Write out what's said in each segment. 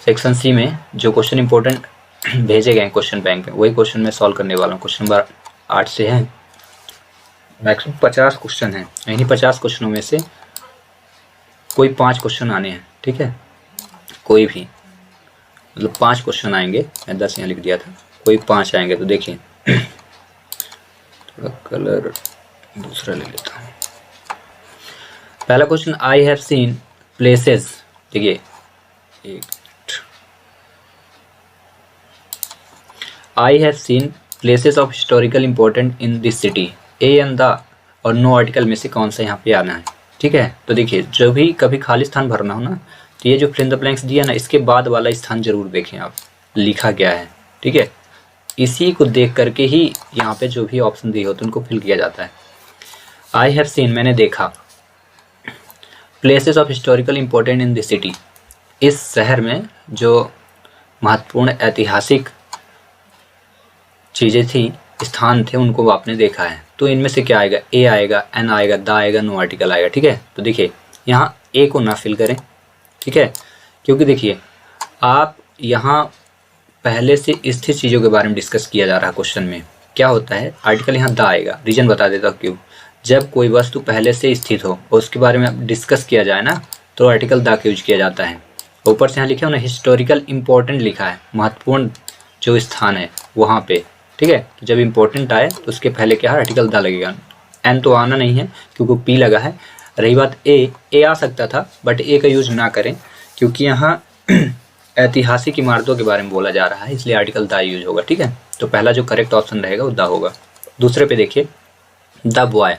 Section C में जो question important भेजे गए हैं क्वेश्चन बैंक में, वही क्वेश्चन मैं सॉल्व करने वाला हूँ। क्वेश्चन नंबर 8 से है, मैक्सिमम 50 क्वेश्चन है। इन्हीं 50 क्वेश्चनों में से कोई 5 क्वेश्चन आने हैं, ठीक है, कोई भी, मतलब 5 क्वेश्चन आएंगे। मैं 10 यहाँ लिख दिया था, कोई 5 आएंगे। तो देखिए थोड़ा कलर दूसरा ले लेता हूँ। पहला question, I have seen places, देखिए I have seen places of historical important in this city. A and the और नो आर्टिकल में से कौन सा यहाँ पे आना है, ठीक है। तो देखिए जो भी कभी खाली स्थान भरना हो ना, तो ये जो फिल इन द ब्लैंक्स दिया ना, इसके बाद वाला स्थान जरूर देखें आप, लिखा गया है, ठीक है। इसी को देख करके ही यहाँ पे जो भी ऑप्शन दिए होते हैं उनको फिल किया जाता है। आई हैव सीन, मैंने देखा, places of historical important in this city, इस शहर में जो महत्वपूर्ण ऐतिहासिक चीज़ें थी, स्थान थे, उनको आपने देखा है। तो इनमें से क्या आएगा, ए आएगा, एन आएगा, द आएगा, नो आर्टिकल आएगा, ठीक है। तो देखिए यहाँ ए को ना फिल करें, ठीक है, क्योंकि देखिए आप यहाँ पहले से स्थित चीज़ों के बारे में डिस्कस किया जा रहा है। क्वेश्चन में क्या होता है, आर्टिकल यहाँ द आएगा, रीजन बता देता हूँ क्यों। जब कोई वस्तु पहले से स्थित हो और उसके बारे में डिस्कस किया जाए ना, तो आर्टिकल द का यूज किया जाता है। ऊपर से यहाँ लिखा है ना, हिस्टोरिकल इम्पोर्टेंट लिखा है, महत्वपूर्ण जो स्थान है वहाँ पे, ठीक है। तो जब इम्पोर्टेंट आए तो उसके पहले क्या है, आर्टिकल द लगेगा। एन तो आना नहीं है क्योंकि पी लगा है। रही बात ए आ सकता था, बट ए का यूज ना करें क्योंकि यहाँ ऐतिहासिक इमारतों के बारे में बोला जा रहा है, इसलिए आर्टिकल द यूज होगा, ठीक है। तो पहला जो करेक्ट ऑप्शन रहेगा वो द होगा। दूसरे पे देखिए, द बॉय।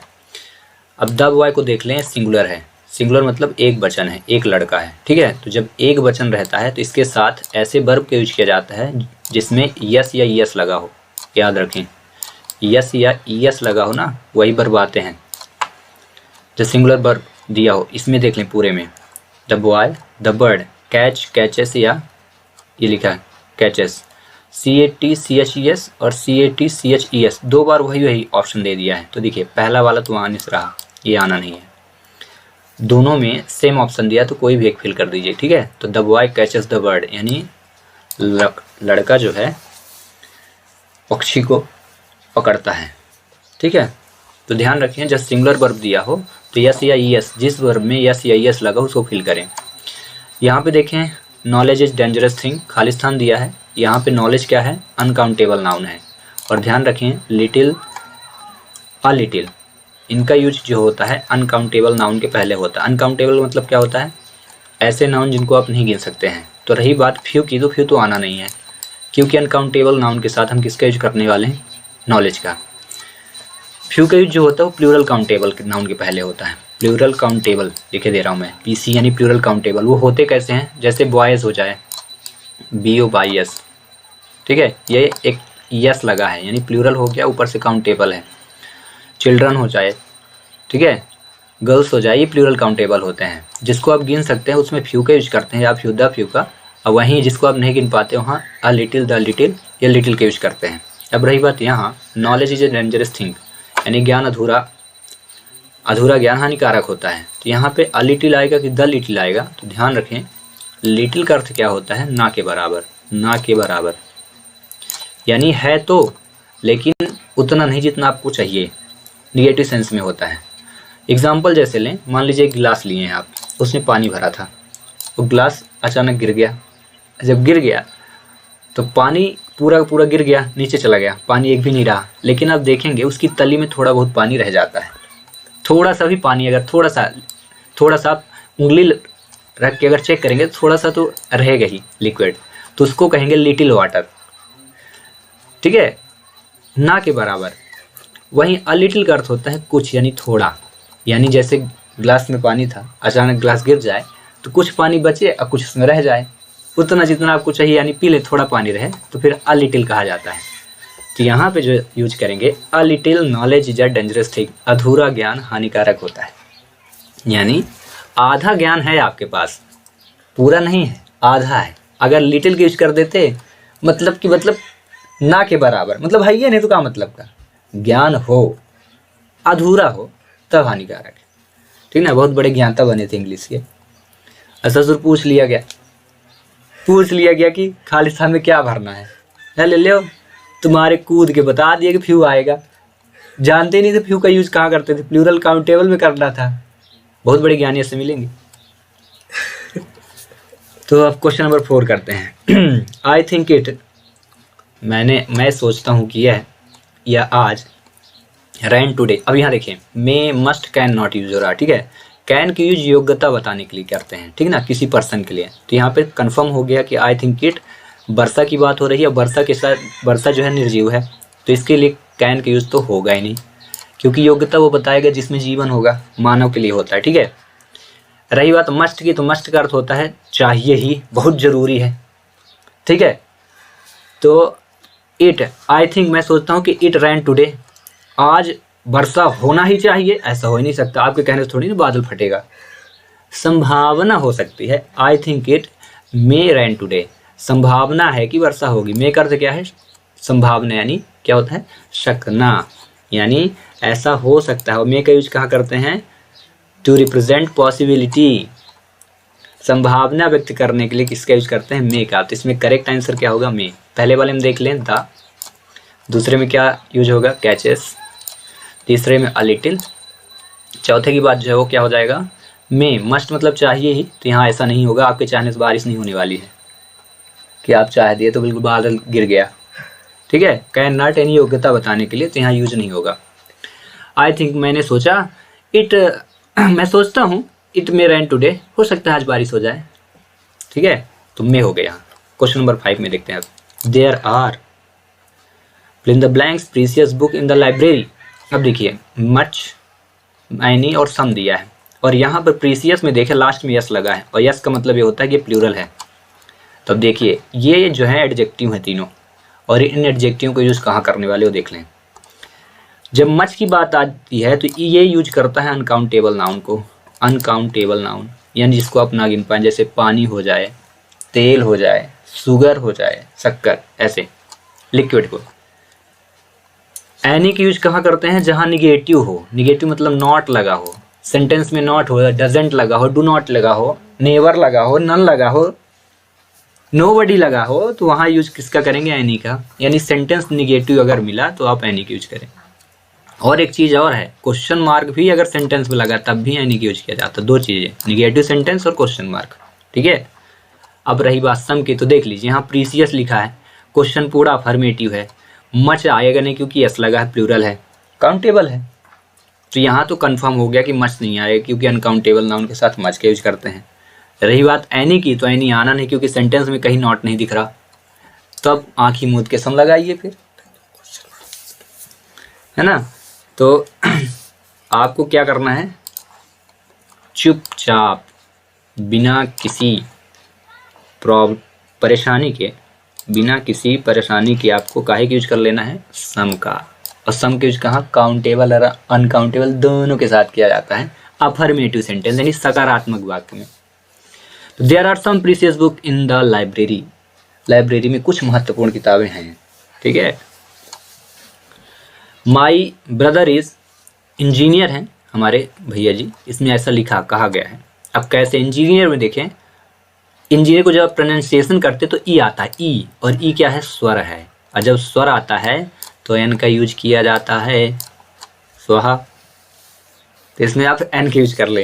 अब द बॉय को देख लें, सिंगुलर है, सिंगुलर मतलब एक वचन है, एक लड़का है, ठीक है। तो जब एक वचन रहता है तो इसके साथ ऐसे वर्ब का यूज किया जाता है जिसमें यस या यस लगा हो, याद रखें, यस या यस लगा हो ना, वही वर्ब आते हैं। जो सिंगुलर वर्ब दिया हो, इसमें देख लें पूरे में, the boy, the bird, catch, catches, या ये लिखा है कैचेस, CATCHES और CATCHES, 2 बार वही ऑप्शन दे दिया है। तो देखिए पहला वाला तो आने से रहा, ये आना नहीं है। दोनों में सेम ऑप्शन दिया तो कोई भी एक फिल कर दीजिए, ठीक है। तो the boy catches the bird, यानी लड़का जो है पक्षी को पकड़ता है, ठीक है। तो ध्यान रखें जब सिंगुलर वर्ब दिया हो तो यस या यस, जिस वर्ब में यस या यस लगा उसको फिल करें। यहाँ पे देखें, नॉलेज इज डेंजरस थिंग, खाली स्थान दिया है। यहाँ पे नॉलेज क्या है, अनकाउंटेबल नाउन है। और ध्यान रखें लिटिल, अ लिटिल, इनका यूज जो होता है अनकाउंटेबल नाउन के पहले होता है। अनकाउंटेबल मतलब क्या होता है, ऐसे नाउन जिनको आप नहीं गिन सकते हैं। तो रही बात फ्यू की, तो फ्यू तो आना नहीं है क्योंकि अनकाउंटेबल नाउन के साथ हम किसका यूज करने वाले हैं, नॉलेज का। फ्यू का यूज जो होता है वो प्लूरल काउंटेबल नाउन के पहले होता है। प्लूरल काउंटेबल लिखे दे रहा हूँ मैं, PC यानी प्लूरल काउंटेबल। वो होते कैसे हैं, जैसे बॉयज़ हो जाए BOYS, ठीक है, ये एक यस लगा है यानी प्लूरल हो गया, ऊपर से काउंटेबल है। चिल्ड्रन हो जाए, ठीक है, गर्ल्स हो जाए, ये प्लूरल काउंटेबल होते हैं। जिसको आप गिन सकते हैं उसमें फ्यू का यूज करते हैं, या फ्यू द फ्यू का। और वहीं जिसको आप नहीं गिन पाते वहाँ अ लिटिल, द लिटिल, ये लिटिल का यूज करते हैं। अब रही बात यहाँ, knowledge is a dangerous thing, यानी ज्ञान अधूरा ज्ञान हानिकारक होता है। तो यहाँ पे अ लिटिल आएगा कि द लिटिल आएगा। तो ध्यान रखें लिटिल का अर्थ क्या होता है, ना के बराबर, ना के बराबर, यानी है तो लेकिन उतना नहीं जितना आपको चाहिए, निगेटिव सेंस में होता है। एग्जाम्पल जैसे लें, मान लीजिए एक गिलास लिए हैं आप, उसमें पानी भरा था, वो गिलास अचानक गिर गया। जब गिर गया तो पानी पूरा का पूरा गिर गया, नीचे चला गया, पानी एक भी नहीं रहा। लेकिन आप देखेंगे उसकी तली में थोड़ा बहुत पानी रह जाता है, थोड़ा सा भी पानी, अगर थोड़ा सा आप उंगली रख के अगर चेक करेंगे तो थोड़ा सा तो रहेगा ही लिक्विड, तो उसको कहेंगे लिटिल वाटर, ठीक है, ना के बराबर। वहीं अ लिटिल का अर्थ होता है कुछ, यानी थोड़ा, यानी जैसे ग्लास में पानी था, अचानक ग्लास गिर जाए तो कुछ पानी बचे और कुछ उसमें रह जाए, उतना जितना आपको चाहिए, यानी पी ले थोड़ा पानी रहे, तो फिर अ लिटिल कहा जाता है। तो यहाँ पे जो यूज करेंगे, a little knowledge is a dangerous thing, अधूरा ज्ञान हानिकारक होता है, यानी आधा ज्ञान है आपके पास, पूरा नहीं है, आधा है। अगर लिटिल का यूज कर देते मतलब ना के बराबर, मतलब है ये, नहीं तो क्या मतलब का, ज्ञान हो अधूरा हो तब हानिकारक है, ठीक ना। बहुत बड़े ज्ञाता बने थे इंग्लिश के। ससुर पूछ लिया गया, पूछ लिया गया कि खाली स्थान में क्या भरना है ले लो, तुम्हारे कूद के बता दिया कि फ्यू आएगा। जानते नहीं थे फ्यू का यूज कहाँ करते थे, प्लूरल काउंटेबल में करना था। बहुत बड़े ज्ञानी से मिलेंगे। तो अब क्वेश्चन नंबर 4 करते हैं। आई थिंक इट, मैं सोचता हूँ कि यह या आज, रैन टुडे। अब यहाँ देखिए, मे मस्ट कैन नॉट यूज हो रहा है, ठीक है। कैन की यूज योग्यता बताने के लिए करते हैं, ठीक ना, किसी पर्सन के लिए। तो यहाँ पे कंफर्म हो गया कि आई थिंक इट वर्षा की बात हो रही है। वर्षा के साथ वर्षा जो है निर्जीव है, तो इसके लिए कैन का यूज तो होगा ही नहीं, क्योंकि योग्यता वो बताएगा जिसमें जीवन होगा, मानव के लिए होता है, ठीक है। रही बात मस्ट की, तो मस्ट का अर्थ होता है चाहिए ही, बहुत ज़रूरी है, ठीक है। तो इट, आई थिंक मैं सोचता हूँ कि इट रैन टुडे, आज वर्षा होना ही चाहिए, ऐसा हो ही नहीं सकता। आपके कहने से थोड़ी ना बादल फटेगा, संभावना हो सकती है। I think it may rain today, संभावना है कि वर्षा होगी। मे का अर्थ क्या है, संभावना, यानी क्या होता है, शकना, यानी ऐसा हो सकता है। मे का यूज कहाँ करते हैं, टू रिप्रेजेंट पॉसिबिलिटी, संभावना व्यक्त करने के लिए किसका यूज करते हैं, मे का। तो इसमें करेक्ट आंसर क्या होगा, मे। पहले वाले में देख लें द, दूसरे में क्या यूज होगा, कैचेस, तीसरे में अ लिटिल, चौथे की बात जो है वो क्या हो जाएगा, मे। मस्ट मतलब चाहिए ही, तो यहाँ ऐसा नहीं होगा, आपके चाहने से बारिश नहीं होने वाली है कि आप चाह दिए तो बिल्कुल बादल गिर गया, ठीक है। कैन नॉट यानी योग्यता बताने के लिए, तो यहाँ यूज नहीं होगा। आई थिंक मैंने सोचा, इट मैं सोचता हूँ, इट मे रैन टुडे, हो सकता है आज बारिश हो जाए, ठीक है। तो मे हो गया। क्वेश्चन नंबर 5 में देखते हैं अब। There are fill in the blanks precious book in the library. अब देखिए, मच, एनी और सम दिया है, और यहाँ पर प्रीसियस में देखें लास्ट में यस लगा है, और यस का मतलब ये होता है कि प्लूरल है। तो अब देखिए, ये जो है एडजेक्टिव है तीनों, और इन एडजेक्टिव को यूज कहाँ करने वाले हो देख लें। जब मच की बात आती है तो ये यूज करता है अनकाउंटेबल नाउन को, अनकाउंटेबल नाउन, यानी जिसको आप ना गिन पाए, जैसे पानी हो जाए, तेल हो जाए, शुगर हो जाए, शक्कर, ऐसे लिक्विड को। एनी की यूज कहाँ करते हैं, जहाँ निगेटिव हो, निगेटिव मतलब नॉट लगा हो, सेंटेंस में नॉट हो, डजेंट लगा हो, डू नॉट लगा हो, नेवर लगा हो, नन लगा हो, नोबडी लगा हो, तो वहाँ यूज किसका करेंगे, एनी का। यानी सेंटेंस निगेटिव अगर मिला तो आप एनी की यूज करें। और एक चीज़ और है, क्वेश्चन मार्क भी अगर सेंटेंस में लगा तब भी एनी की यूज किया जाता है। दो चीज़ें, निगेटिव सेंटेंस और क्वेश्चन मार्क, ठीक है। अब रही बात सम की, तो देख लीजिए यहाँ प्रीसियस लिखा है, क्वेश्चन पूरा अफर्मेटिव है, मच आएगा नहीं क्योंकि यस लगा है, प्लूरल है, काउंटेबल है। तो यहाँ तो कंफर्म हो गया कि मच नहीं आएगा, क्योंकि अनकाउंटेबल नाउन के साथ मच का यूज करते हैं। रही बात एनी की, तो एनी आना नहीं, क्योंकि सेंटेंस में कहीं नॉट नहीं दिख रहा। तब आँखी मूंद के सम लगाइए फिर, है ना। तो आपको क्या करना है, चुपचाप बिना किसी परेशानी के, बिना किसी परेशानी के आपको काहे की यूज कर लेना है, सम का। और सम के यूज कहाँ, काउंटेबल और अनकाउंटेबल दोनों के साथ किया जाता है, अफर्मेटिव सेंटेंस यानी सकारात्मक वाक्य में। तो there are some precious book in the library, library में कुछ महत्वपूर्ण किताबें हैं, ठीक है। माई ब्रदर इज, इंजीनियर हैं हमारे भैया जी, इसमें ऐसा लिखा कहा गया है। अब कैसे, इंजीनियर में देखें, इंजीनियर को जब प्रोनाउंसिएशन करते तो ई आता है, ई, और ई क्या है, स्वर है। और जब स्वर आता है तो एन का यूज किया जाता है, स्वाहा। तो इसमें आप एन का यूज कर ले,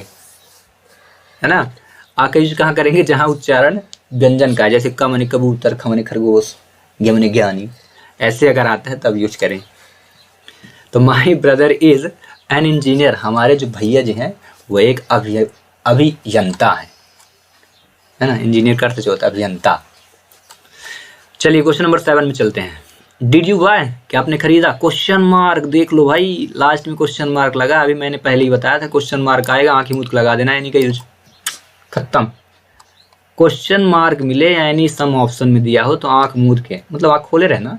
है ना। आ का यूज कहाँ करेंगे, जहाँ उच्चारण व्यंजन का है, जैसे क मने कबूतर, ख मने खरगोश, ग मने ज्ञानी, ऐसे अगर आता है तब यूज करें। तो my brother is an engineer, हमारे जो भैया जी हैं वो एक अभियंता है ना। इंजीनियर का अर्थ जो होता है अभियंता। चलिए क्वेश्चन नंबर 7 में चलते हैं। डिड यू बाय, क्या आपने खरीदा, क्वेश्चन मार्क, देख लो भाई लास्ट में क्वेश्चन मार्क लगा। अभी मैंने पहले ही बताया था क्वेश्चन मार्क आएगा, आंखी मुझ लगा देना, यानी का यूज खत्म। क्वेश्चन मार्क मिले यानी सम ऑप्शन में दिया हो तो आंख मूंद के, मतलब आंख खोले रहना,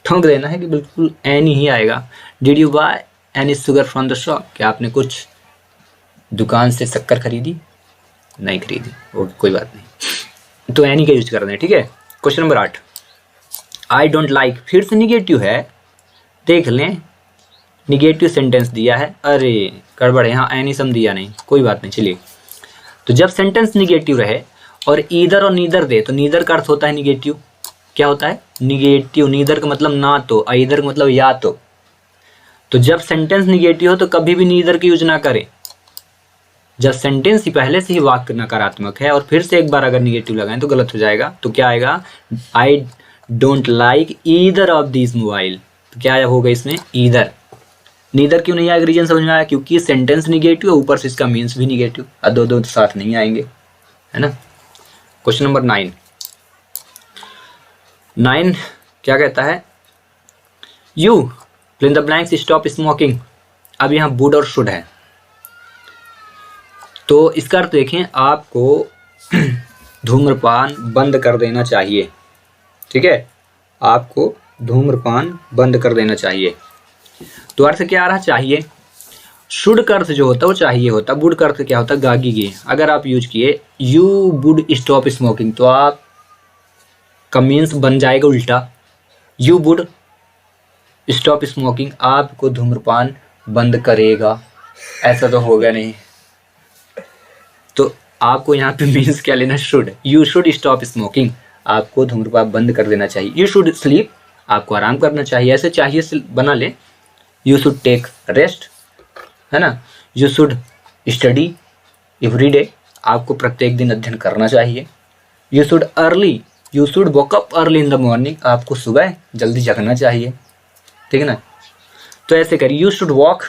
ठोंक देना है कि बिल्कुल एनी ही आएगा। Did you by any sugar from the shop, क्या आपने कुछ दुकान से शक्कर खरीदी, नहीं खरीदी, वो कोई बात नहीं, तो एनी का यूज कर दें, ठीक है। Question number 8, I don't like, फिर से निगेटिव है, देख लें निगेटिव सेंटेंस दिया है, अरे गड़बड़ है, यहाँ एनी सम दिया नहीं, कोई बात नहीं। चलिए, तो जब सेंटेंस निगेटिव रहे और ईदर और नीदर दे, तो नीदर का अर्थ होता है निगेटिव। क्या होता है? निगेटिव। नीदर का मतलब ना तो, ईदर का मतलब या तो जब सेंटेंस निगेटिव हो तो कभी भी नीदर की यूज ना करें। जब सेंटेंस ही पहले से ही वाक्य नकारात्मक है और फिर से एक बार अगर निगेटिव लगाएं तो गलत हो जाएगा। तो क्या आएगा? I don't like either of this mobile. तो क्या होगा इसमें? ईदर। नीदर क्यों नहीं आएगा? रीजन समझ में आया? क्योंकि सेंटेंस निगेटिव है, ऊपर से इसका मीन्स भी निगेटिव, और दो साथ नहीं आएंगे, है ना। क्वेश्चन नंबर 9 क्या कहता है? You fill in the blanks stop smoking. अब यहाँ वुड और शुड है, तो इसका अर्थ देखें, आपको धूम्रपान बंद कर देना चाहिए। ठीक है, आपको धूम्रपान बंद कर देना चाहिए। तो अर्थ क्या आ रहा? चाहिए। शुड का अर्थ जो होता है वो चाहिए होता है। वुड का अर्थ क्या होता है? गागी गे। अगर आप यूज किए यू वुड स्टॉप स्मोकिंग, तो आप का मीन्स बन जाएगा उल्टा। यू वुड स्टॉप स्मोकिंग, आपको धूम्रपान बंद करेगा। ऐसा तो होगा नहीं, तो आपको यहाँ पे मीन्स क्या लेना? Should. You should stop smoking, आपको धूम्रपान बंद कर देना चाहिए। यू शुड स्लीप, आपको आराम करना चाहिए। ऐसे चाहिए से बना ले। यू शुड टेक रेस्ट, है ना। You should study every day, आपको प्रत्येक दिन अध्ययन करना चाहिए। You should early, you should walk up early in the morning, आपको सुबह जल्दी जगना चाहिए। ठीक है ना। तो ऐसे करिए, you should walk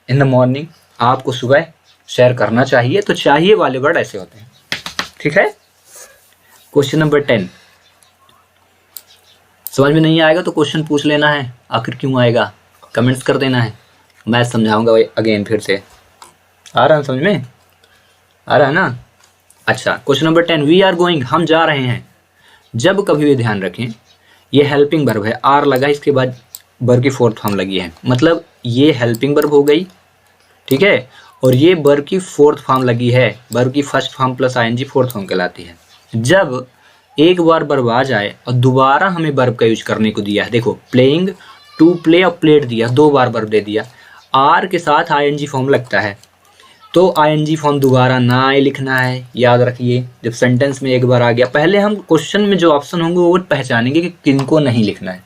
in the morning, आपको सुबह सैर करना चाहिए। तो चाहिए वाले वर्ड ऐसे होते हैं। ठीक है। क्वेश्चन नंबर 10 समझ में नहीं आएगा तो क्वेश्चन पूछ लेना है, आखिर क्यों आएगा कमेंट्स कर देना है, मैं समझाऊंगा भाई अगेन फिर से। आ रहा है समझ में? आ रहा है ना। अच्छा, question number 10, we are going, हम जा रहे हैं। जब कभी भी ध्यान रखें, ये हेल्पिंग वर्ब है, आर लगा, इसके बाद वर्ब की फोर्थ फॉर्म लगी है, मतलब ये हेल्पिंग वर्ब हो गई। ठीक है, और ये वर्ब की फोर्थ फॉर्म लगी है। वर्ब की first form plus ING fourth form कहलाती है। जब एक बार वर्ब आ जाए और दोबारा हमें वर्ब का यूज करने को दिया है, देखो प्लेइंग, टू प्ले और प्लेड दिया, 2 बार वर्ब दे दिया, आर के साथ आईएनजी फॉर्म लगता है, तो आईएनजी फॉर्म दोबारा ना आए लिखना है। याद रखिए, जब सेंटेंस में एक बार आ गया, पहले हम क्वेश्चन में जो ऑप्शन होंगे वो पहचानेंगे कि किनको नहीं लिखना है।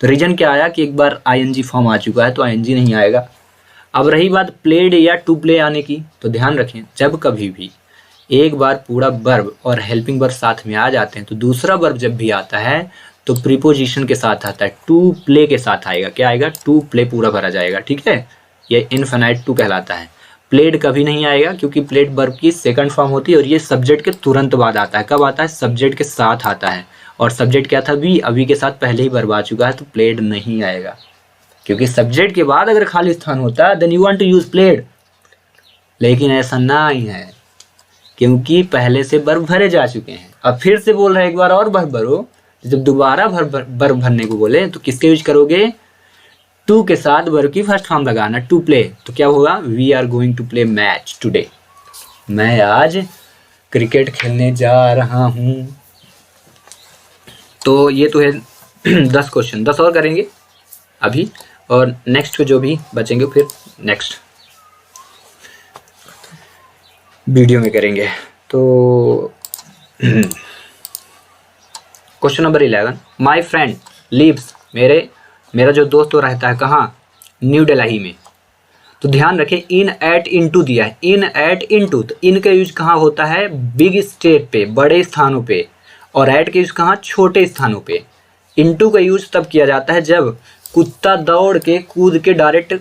तो रीजन क्या आया कि एक बार आईएनजी फॉर्म आ चुका है तो आईएनजी नहीं आएगा। अब रही बात प्लेड या टू प्ले आने की, तो ध्यान रखें, जब कभी भी एक बार पूरा वर्ब और हेल्पिंग वर्ब साथ में आ जाते हैं तो दूसरा वर्ब जब भी आता है तो प्रीपोजिशन के साथ आता है, टू प्ले के साथ आएगा। क्या आएगा? टू प्ले पूरा भरा जाएगा। ठीक है, ये इनफिनाइट टू कहलाता है। प्लेड कभी नहीं आएगा क्योंकि प्लेड वर्ब की सेकंड फॉर्म होती है और ये सब्जेक्ट के तुरंत बाद आता है। कब आता है? सब्जेक्ट के साथ आता है, और सब्जेक्ट क्या था? बी, अभी के साथ पहले ही वर्ब आ चुका है, तो प्लेड नहीं आएगा। क्योंकि सब्जेक्ट के बाद अगर खाली स्थान होता then you want to use played, लेकिन ऐसा नहीं है क्योंकि पहले से वर्ब भरे जा चुके हैं। अब फिर से बोल रहे हैं एक बार और वर्ब भरो, जब दोबारा वर्ब भरने को बोले तो किसके यूज करोगे? टू के साथ वर्ब की फर्स्ट फॉर्म लगाना, टू प्ले। तो क्या होगा? We are going to play match today, मैं आज क्रिकेट खेलने जा रहा हूं। तो ये तो है 10 क्वेश्चन, 10 और करेंगे अभी, और नेक्स्ट को जो भी बचेंगे फिर नेक्स्ट वीडियो में करेंगे। तो question number 11, my friend lives, मेरा जो दोस्त तो रहता है कहाँ? न्यू दिल्ली में। तो ध्यान रखें, इन एट इनटू दिया है, इन एट इनटू, तो इन का यूज कहाँ होता है? बिग स्टेप पे, बड़े स्थानों पे, और एट का यूज कहाँ? छोटे स्थानों पे। इनटू का यूज तब किया जाता है जब कुत्ता दौड़ के कूद के डायरेक्ट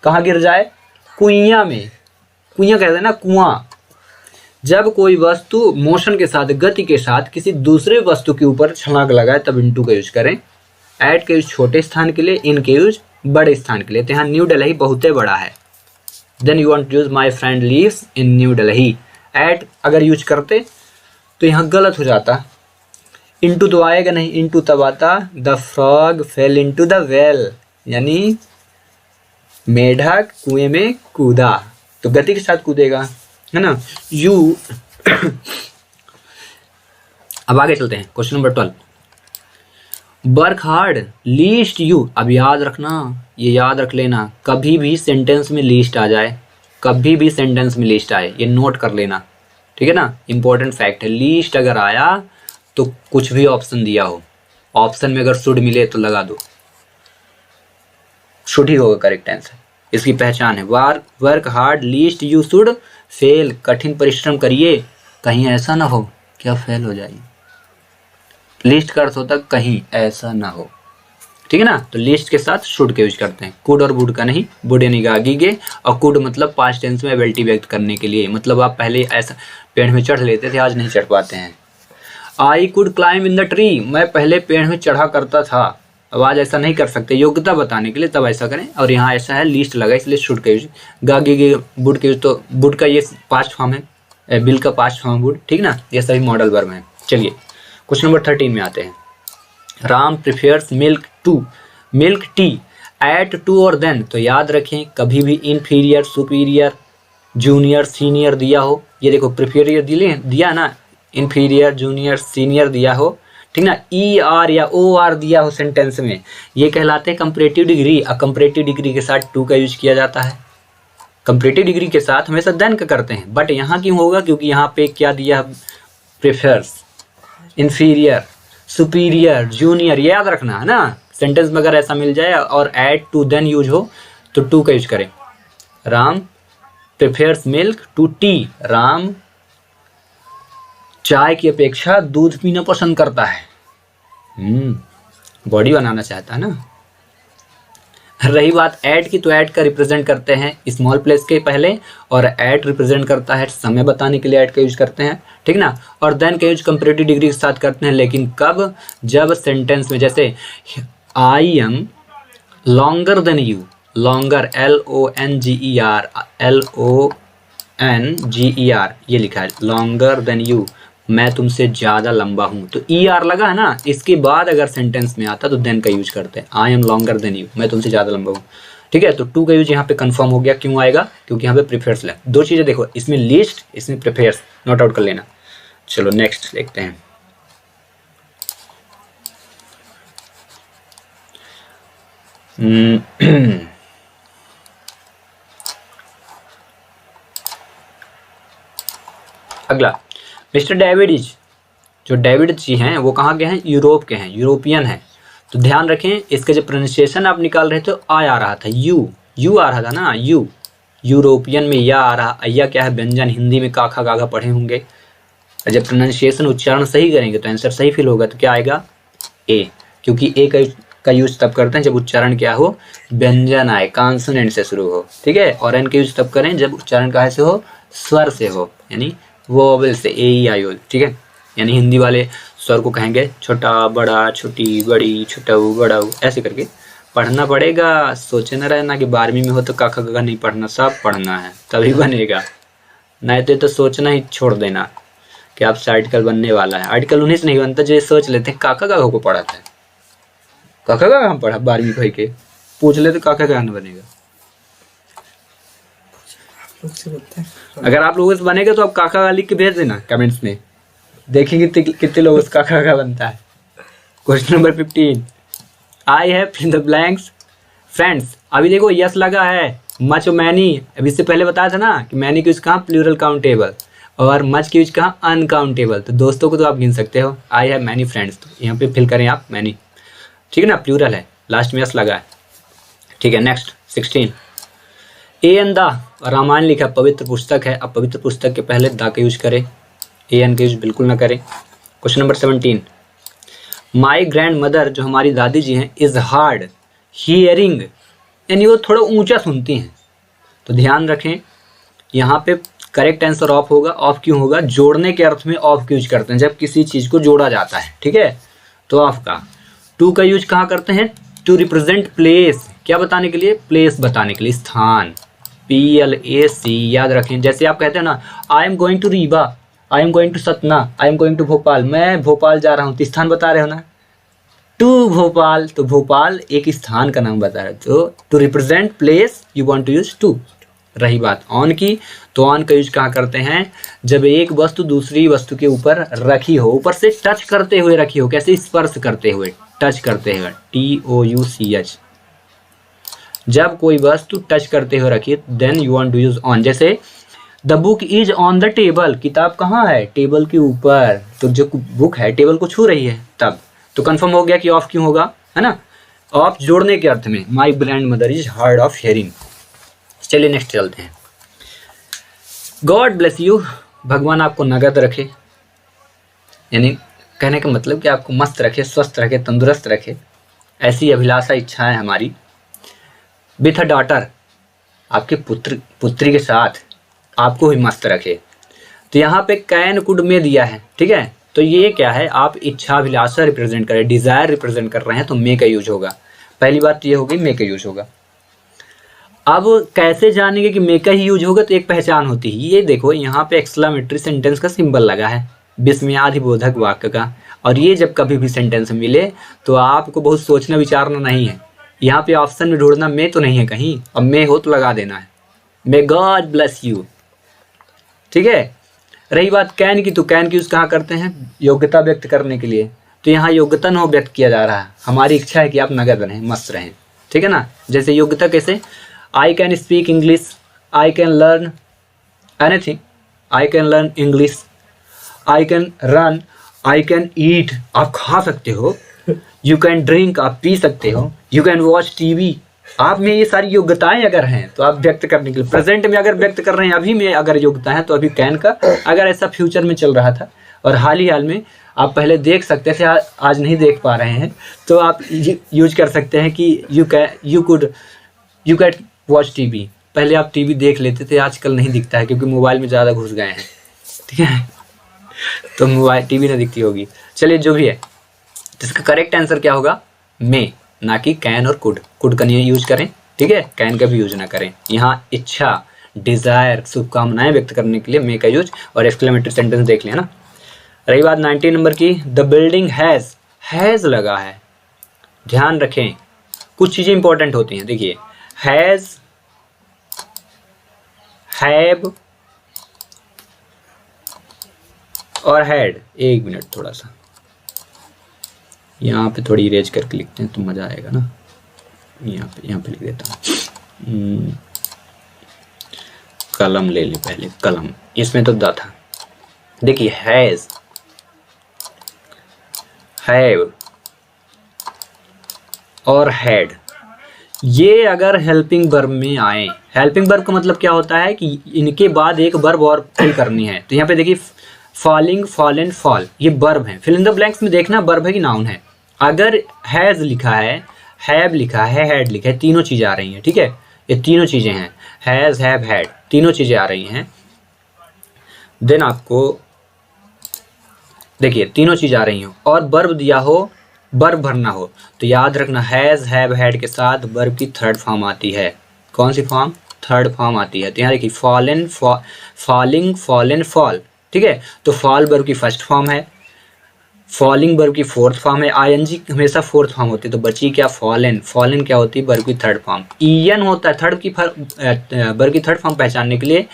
कहाँ गिर जाए? कुइयां में। कुइयां कहते हैं ना, कुआं। जब कोई वस्तु मोशन के साथ, गति के साथ किसी दूसरे वस्तु के ऊपर छलांग लगाए तब इनटू का यूज करें। एट के यूज छोटे स्थान के लिए, इन के यूज बड़े स्थान के लिए। तो यहाँ न्यू दिल्ली बहुत बड़ा है, then you want to use my friend lives in New Delhi. At अगर यूज करते तो यहाँ गलत हो जाता, इनटू तो आएगा नहीं, इनटू तब आता the frog fail into the well, यानी मेढक कुएं में कूदा, तो गति के साथ कूदेगा, है ना। यू अब आगे चलते हैं, question number 12, work hard least you. अब याद रखना, ये याद रख लेना, कभी भी सेंटेंस में लीस्ट आ जाए, कभी भी सेंटेंस में लीस्ट आए, ये नोट कर लेना। ठीक है ना, इंपॉर्टेंट फैक्ट है। लीस्ट अगर आया तो कुछ भी ऑप्शन दिया हो, ऑप्शन में अगर शुड मिले तो लगा दो, शुड ही होगा करेक्ट आंसर। इसकी पहचान है work hard least you should fail, कठिन परिश्रम करिए, कहीं ऐसा ना हो कि आप फेल हो जाइए। लिस्ट का अर्थ होता है कहीं ऐसा ना हो, ठीक है ना। तो लिस्ट के साथ शुड का यूज करते हैं, कुड और वुड का नहीं। वुड यानी कि आगे के, और कुड मतलब पास्ट टेंस में एबिलिटी व्यक्त करने के लिए, मतलब आप पहले ऐसा पेड़ में चढ़ लेते थे, आज नहीं चढ़ पाते हैं। I could climb in the tree, मैं पहले पेड़ में चढ़ा करता था, अब आज ऐसा नहीं कर सकते, योग्यता बताने के लिए तब ऐसा करें। और यहाँ ऐसा है लिस्ट लगा इसलिए शुड का यूज। गागी के वुड का यूज, तो वुड का ये पास्ट फॉर्म है, बिल का पास्ट फॉर्म वुड, ठीक ना, ये सभी मॉडल वर्ब हैं। चलिए क्वेश्चन नंबर 13 में आते हैं। Ram prefers milk tea at two और देन, तो याद रखें कभी भी इनफीरियर, सुपीरियर, जूनियर, सीनियर दिया हो, ये देखो प्रिफेरियर दिया ना, इनफीरियर, जूनियर, सीनियर दिया हो, ठीक ना, ई आर या ओ आर दिया हो सेंटेंस में, ये कहलाते हैं कंपैरेटिव डिग्री। और कंपैरेटिव डिग्री के साथ टू का यूज किया जाता है, कंपैरेटिव डिग्री के साथ हमेशा देन का करते हैं। बट यहाँ क्यों होगा, क्योंकि यहाँ पे क्या दिया, प्रेफर्स, इन्फीरियर, सुपीरियर, जूनियर, ये याद रखना है ना। सेंटेंस में अगर ऐसा मिल जाए और एड टू देन यूज हो तो टू का यूज करें। Ram prefers milk to tea, Ram चाय की अपेक्षा दूध पीना पसंद करता है, बॉडी बनाना चाहता है ना। रही बात ऐड की, तो ऐड का रिप्रेजेंट करते हैं स्मॉल प्लेस के पहले, और ऐड रिप्रेजेंट करता है समय बताने के लिए ऐड का यूज करते हैं, ठीक ना। और देन का यूज कंपैरेटिव डिग्री के साथ करते हैं, लेकिन कब, जब सेंटेंस में, जैसे I am longer than you, longer LONGER, LONGER ये लिखा है, लॉन्गर देन यू, मैं तुमसे ज़्यादा लंबा हूँ, तो ER लगा है ना, इसके बाद अगर सेंटेंस में आता तो देन का यूज करते हैं। I am longer than you, मैं तुमसे ज़्यादा लंबा हूँ, ठीक है। तो टू का यूज यहाँ पे कंफर्म हो गया, क्यों आएगा, क्योंकि यहाँ पे प्रिफेयर्स है। दो चीज़ें देखो, इसमें लिस्ट, इसमें प्रिफेयर्स, नोट आउट कर लेना। चलो नेक्स्ट देखते हैं। अगला, मिस्टर डेविड, जो डेविड जी हैं वो कहाँ के हैं, यूरोप के हैं, यूरोपियन हैं। तो ध्यान रखें इसका जब प्रोनाउंसिएशन आप निकाल रहे थे तो आ रहा था, यू आ रहा था ना, यूरोपियन में या आ रहा, या क्या है, व्यंजन, हिंदी में काखा गाघा पढ़े होंगे। जब प्रोनाउंसिएशन उच्चारण सही करेंगे तो आंसर सही फील होगा, तो क्या आएगा, ए, क्योंकि ए का यूज तब करते हैं जब उच्चारण क्या हो, व्यंजन आए, कॉन्सोनेंट से शुरू हो, ठीक है। और एन का यूज तब करें जब उच्चारण कहाँ से हो, स्वर से हो, यानी वोवेल से, AEIO, ठीक है। यानी हिंदी वाले स्वर को कहेंगे छोटा बड़ा, छोटी बड़ी, छोटाऊ बड़ाऊ, ऐसे करके पढ़ना पड़ेगा। सोचे न रहना कि 12वीं में हो तो काका काका नहीं पढ़ना, सब पढ़ना है तभी बनेगा, नहीं तो सोचना ही छोड़ देना कि आपसे आर्टिकल बनने वाला है। आर्टिकल उन्हीं से नहीं बनता जो सोच लेते हैं काका काका को पढ़ा था, काका काका हम पढ़ा 12वीं कह के पूछ ले तो काका काका बनेगा। अगर आप लोगों से बनेगा तो आप काका का लिख के भेज देना कमेंट्स में, देखेंगे कितने लोगों से काका का बनता है। Question number 15, I have fill the blanks friends. अभी देखो यस लगा है, मच और मैनी, अभी इससे पहले बताया था ना कि मैनी की यूज कहाँ, प्लूरल काउंटेबल, और मच की यूज कहाँ, अनकाउंटेबल। तो दोस्तों को तो आप गिन सकते हो, आई हैव मैनी फ्रेंड्स, तो यहाँ पे फिल करें आप मैनी, ठीक है ना, प्लूरल है, लास्ट में यस लगा है, ठीक है। Next 16, a an the, Ramayana लिखा, पवित्र पुस्तक है, अब पवित्र पुस्तक के पहले द का यूज करें, ए एन का यूज बिल्कुल ना करें। Question number 17, my grand mother, जो हमारी दादी जी हैं, इज हार्ड हियरिंग, यानी वो थोड़ा ऊंचा सुनती हैं। तो ध्यान रखें यहाँ पे करेक्ट आंसर ऑफ होगा। ऑफ क्यों होगा, जोड़ने के अर्थ में ऑफ का यूज करते हैं जब किसी चीज को जोड़ा जाता है, ठीक है, तो ऑफ का। टू का यूज कहाँ करते हैं, टू रिप्रेजेंट प्लेस, क्या बताने के लिए, प्लेस बताने के लिए, स्थान, PLAC, याद रखें। जैसे आप कहते हैं ना, I am going to Rewa, I am going to Satna, I am going to Bhopal, मैं भोपाल जा रहा हूँ, तो स्थान बता रहे हो ना, टू भोपाल, तो भोपाल एक स्थान का नाम बता रहे हो, तो to represent place you want to use to. रही बात ऑन की, तो ऑन का यूज कहाँ करते हैं, जब एक वस्तु दूसरी वस्तु के ऊपर रखी हो, ऊपर से टच करते हुए रखी हो, कैसे, स्पर्श करते हुए, टच करते हुए, TOUCH, जब कोई वस्तु टच करते हुए रखी then you want to use on. जैसे the book is on the table, किताब कहाँ है, टेबल के ऊपर। तो जो बुक है टेबल को छू रही है तब, तो कंफर्म हो गया कि ऑफ क्यों होगा, है ना। ऑफ जोड़ने के अर्थ में, my grand mother is hard of hearing. चलिए नेक्स्ट चलते हैं। गॉड ब्लेस यू, भगवान आपको नगद रखे, यानी कहने का मतलब कि आपको मस्त रखे, स्वस्थ रखे, तंदुरुस्त रखे, ऐसी अभिलाषा इच्छा है हमारी। विथ अ डॉटर, आपके पुत्री के साथ आपको भी मस्त रखे। तो यहाँ पे कैन कुड में दिया है, ठीक है। तो ये क्या है, आप इच्छा अभिलाषा रिप्रेजेंट करें, डिज़ायर रिप्रेजेंट कर रहे हैं, तो मे का यूज होगा। पहली बात ये होगी मे का यूज होगा। अब कैसे जानेंगे कि मे का ही यूज होगा, तो एक पहचान होती है। ये देखो यहाँ पे एक्सक्लेमेटरी सेंटेंस का सिंबल लगा है, विस्मयादिबोधक वाक्य का। और ये जब कभी भी सेंटेंस मिले तो आपको बहुत सोचना विचारना नहीं है। यहाँ पे ऑप्शन में ढूंढना मे तो नहीं है कहीं, अब मे हो तो लगा देना है, मे गॉड ब्लेस यू, ठीक है। रही बात कैन की, तो कैन की यूज कहाँ करते हैं, योग्यता व्यक्त करने के लिए। तो यहाँ योग्यता न व्यक्त किया जा रहा है, हमारी इच्छा है कि आप नगद रहें, मस्त रहें, ठीक है ना। जैसे योग्यता कैसे, I can speak English, I can learn anything, I can learn English, I can run, I can eat, आप खा सकते हो, यू कैन ड्रिंक, आप पी सकते हो, यू कैन वॉच टीवी। आप में ये सारी योग्यताएं अगर हैं तो आप व्यक्त करने के लिए, प्रेजेंट में अगर व्यक्त कर रहे हैं, अभी में अगर योग्यता है तो अभी कैन का। अगर ऐसा फ्यूचर में चल रहा था और हाल ही हाल में आप पहले देख सकते थे, आज नहीं देख पा रहे हैं, तो आप यूज कर सकते हैं कि यू कैन वॉच टीवी। पहले आप टीवी देख लेते थे, आजकल नहीं दिखता है क्योंकि मोबाइल में ज़्यादा घुस गए हैं, ठीक है। तो मोबाइल टीवी ना दिखती होगी। चलिए जो भी है, तो इसका करेक्ट आंसर क्या होगा, मे, ना कि कैन और कुड का नहीं यूज करें, ठीक है। कैन का भी यूज ना करें। यहाँ इच्छा, डिज़ायर, शुभकामनाएं व्यक्त करने के लिए मे का यूज। और एक्सक्लेमेटरी सेंटेंस देख लिया ना। रही बात 19 नंबर की, द बिल्डिंग हैज़ लगा है। ध्यान रखें, कुछ चीज़ें इंपॉर्टेंट होती हैं। देखिए हैज़, हैव और हैड। एक मिनट, थोड़ा सा यहाँ पे थोड़ी इरेज करके लिखते हैं तो मज़ा आएगा ना। यहाँ पे लिख देता हूँ, कलम ले ले पहले, कलम, इसमें तो द था। देखिए हैज़, हैव और हैड, ये अगर हेल्पिंग वर्ब में आए, हेल्पिंग वर्ब का मतलब क्या होता है कि इनके बाद एक वर्ब और फिल करनी है। तो यहाँ पे देखिए फॉलिंग, फॉलन, फॉल, ये वर्ब है। फिल इन द ब्लैंक्स में देखना वर्ब है कि नाउन है। अगर हैज़ लिखा है, हैव लिखा है, हैड लिखा है, तीनों चीज़ें आ रही हैं, ठीक है। ये तीनों चीज़ें हैं, हैज़, हैव, हैड, तीनों चीज़ें आ रही हैं। देन आपको देखिए तीनों चीज़ आ रही हो और वर्ब दिया हो, वर्ब भरना हो, तो याद रखना हैज़, हैव, हैड के साथ वर्ब की थर्ड फॉर्म आती है। कौन सी फॉर्म, थर्ड फॉर्म आती है। तो यहाँ देखिए फॉलन, फॉलिंग, फॉलन, फॉल, ठीक है। तो फॉल वर्ब की फर्स्ट फॉर्म है, फॉलिंग वर्ब की फोर्थ फॉर्म है, आईएनजी हमेशा फोर्थ फॉर्म होती है। तो बची क्या, फॉलन, फॉलन क्या होती है, वर्ब की थर्ड फॉर्म। ईएन होता है वर्ब की थर्ड फॉर्म पहचानने के लिए।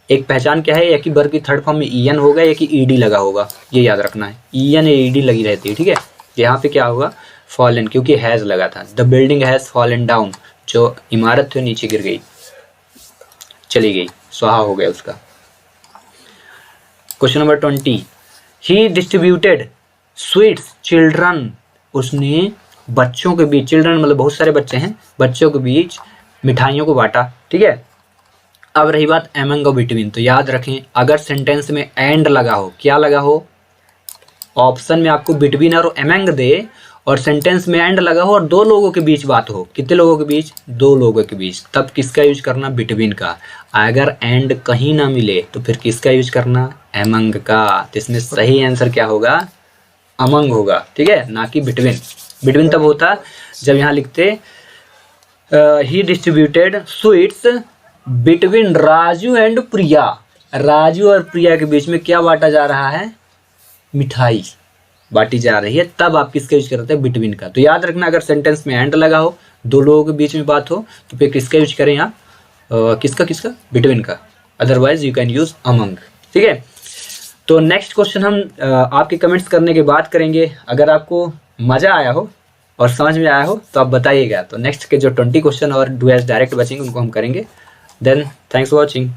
एक पहचान क्या है, या कि वर्ब की थर्ड फॉर्म में ईएन होगा या कि ईडी लगा होगा, ये याद रखना है। ईएन या ईडी लगी रहती है, ठीक है। यहाँ पे क्या होगा, फॉलन, क्योंकि हैज़ लगा था। The building has fallen down, जो इमारत थी नीचे गिर गई, चली गई, स्वाहा हो गया उसका। क्वेश्चन नंबर 20, ही डिस्ट्रीब्यूटेड स्वीट्स चिल्ड्रन, उसने बच्चों के बीच, चिल्ड्रन मतलब बहुत सारे बच्चे हैं, बच्चों के बीच मिठाइयों को बांटा, ठीक है। अब रही बात एमंग और बिटवीन, तो याद रखें अगर सेंटेंस में एंड लगा हो, क्या लगा हो, ऑप्शन में आपको बिटवीन और एमंग दे और सेंटेंस में एंड लगा हो और दो लोगों के बीच बात हो, कितने लोगों के बीच, दो लोगों के बीच, तब किसका यूज करना, बिटवीन का। अगर एंड कहीं ना मिले तो फिर किसका यूज करना, एमंग का। तो इसमें सही आंसर क्या होगा, अमंग होगा, ठीक है, ना कि बिटवीन। बिटवीन तब होता जब यहाँ लिखते ही distributed sweets between Raju and Priya, Raju और प्रिया के बीच में क्या बांटा जा रहा है, मिठाई बांटी जा रही है, तब आप किसका यूज करते हैं, बिटवीन का। तो याद रखना अगर सेंटेंस में एंड लगा हो, दो लोगों के बीच में बात हो, तो फिर किसका यूज करें यहाँ, किसका, बिटवीन का। Otherwise you can use among, ठीक है। तो नेक्स्ट क्वेश्चन हम आपके कमेंट्स करने के बाद करेंगे। अगर आपको मज़ा आया हो और समझ में आया हो तो आप बताइएगा। तो नेक्स्ट के जो 20 क्वेश्चन और डू एस डायरेक्ट बचेंगे उनको हम करेंगे। Then thanks for watching.